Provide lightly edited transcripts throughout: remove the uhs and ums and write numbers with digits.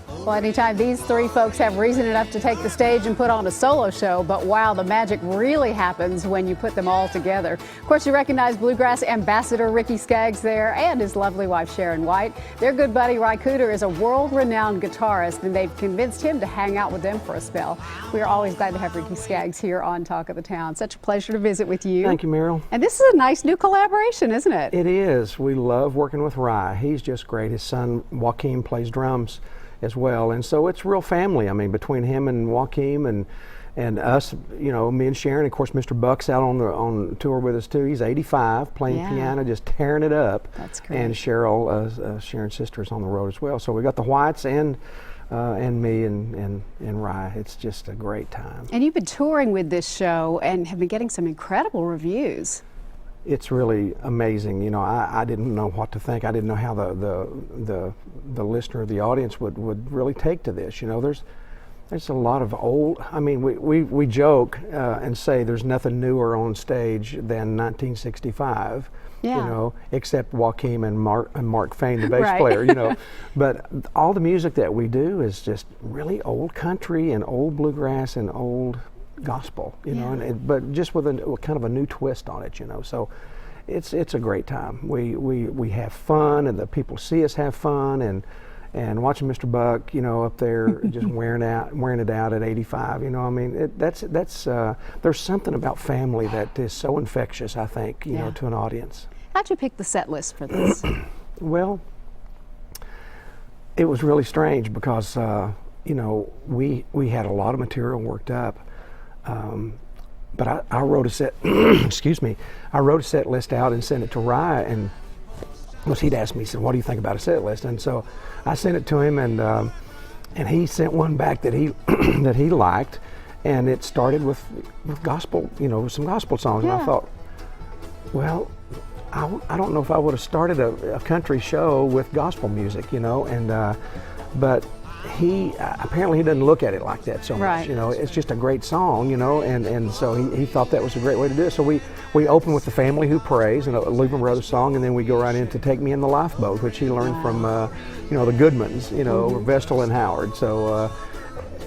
Well, anytime these three folks have reason enough to take the stage and put on a solo show, but wow, the magic really happens when you put them all together. Of course, you recognize bluegrass ambassador Ricky Skaggs there and his lovely wife Sharon White. Their good buddy Ry Cooder is a world-renowned guitarist, and they've convinced him to hang out with them for a spell. We are always glad to have Ricky Skaggs here on Talk of the Town. Such a pleasure to visit with you. Thank you, Meryl. And this is a nice new collaboration, isn't it? It is. We love working with Ry. He's just great. His son Joaquin plays drums as well, and so it's real family. I mean, between him and Joaquin and us, you know, me and Sharon. Of course, Mr. Buck's out on tour with us too. He's 85, playing piano, just tearing it up. That's great. And Cheryl, Sharon's sister, is on the road as well. So we got the Whites and me and Ry. It's just a great time. And you've been touring with this show and have been getting some incredible reviews. It's really amazing. You know, I didn't know what to think. I didn't know how the listener, the audience would really take to this. You know, there's a lot of old. I mean, we joke and say there's nothing newer on stage than 1965. Yeah. You know, except Joaquin and Mark Fain, the bass player. You know, but all the music that we do is just really old country and old bluegrass and old gospel, you know, but just with a kind of a new twist on it, you know. So it's a great time. We have fun, and the people see us have fun, and watching Mr. Buck, you know, up there just wearing it out at 85. You know, I mean, there's something about family that is so infectious, I think, you know, to an audience. How'd you pick the set list for this? Well, it was really strange because you know, we had a lot of material worked up. But I wrote a set, excuse me, I wrote a set list out and sent it to Ry, and he'd asked me, he said, what do you think about a set list? And so I sent it to him, and he sent one back that he that he liked, and it started with gospel, you know, some gospel songs. And I thought, well, I don't know if I would have started a country show with gospel music, you know, and but he apparently he doesn't look at it like that so much. You know, it's just a great song, you know, and so he thought that was a great way to do it. So we open with The Family Who Prays, and a Louvin Brothers song, and then we go right into Take Me in the Lifeboat, which he learned from you know, the Goodmans, you know, Vestal and Howard. So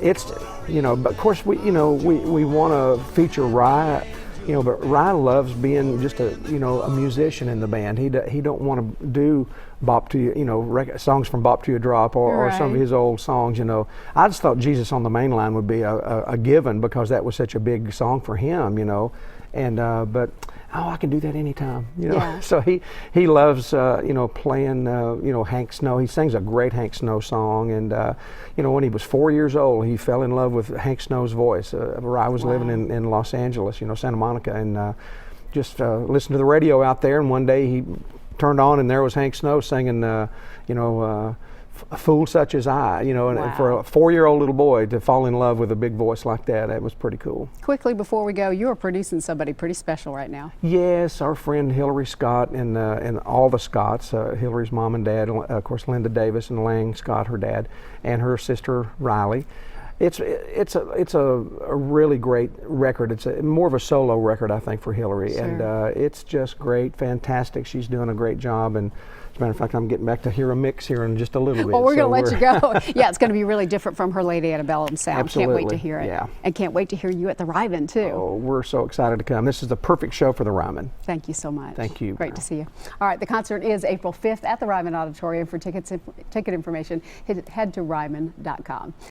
it's, you know, but of course we want to feature Ry. You know, but Ry loves being just a musician in the band. He don't want to do bop to you, you know, songs from Bop to You Drop or some of his old songs. You know, I just thought Jesus on the Main Line would be a given because that was such a big song for him. You know, and but I can do that anytime. You know, so he loves you know, playing you know, Hank Snow. He sings a great Hank Snow song, and you know, when he was 4 years old, he fell in love with Hank Snow's voice. I was living in Los Angeles, you know, Santa Monica, and just listened to the radio out there, and one day he turned on, and there was Hank Snow singing, you know, A Fool Such as I, you know, and for a 4-year-old little boy to fall in love with a big voice like that was pretty cool. Quickly before we go, you are producing somebody pretty special right now. Yes, our friend Hillary Scott and all the Scotts, Hillary's mom and dad, of course Linda Davis and Lang Scott, her dad, and her sister Riley. It's a really great record. It's more of a solo record, I think, for Hillary, and it's just great, fantastic. She's doing a great job, and as a matter of fact, I'm getting back to hear a mix here in just a little bit. Well, we're going to let you go. Yeah, it's going to be really different from her Lady Antebellum sound. Absolutely. Can't wait to hear it. Yeah. And can't wait to hear you at the Ryman, too. Oh, we're so excited to come. This is the perfect show for the Ryman. Thank you so much. Thank you. Great to see you. All right, the concert is April 5th at the Ryman Auditorium. For ticket information, head to ryman.com.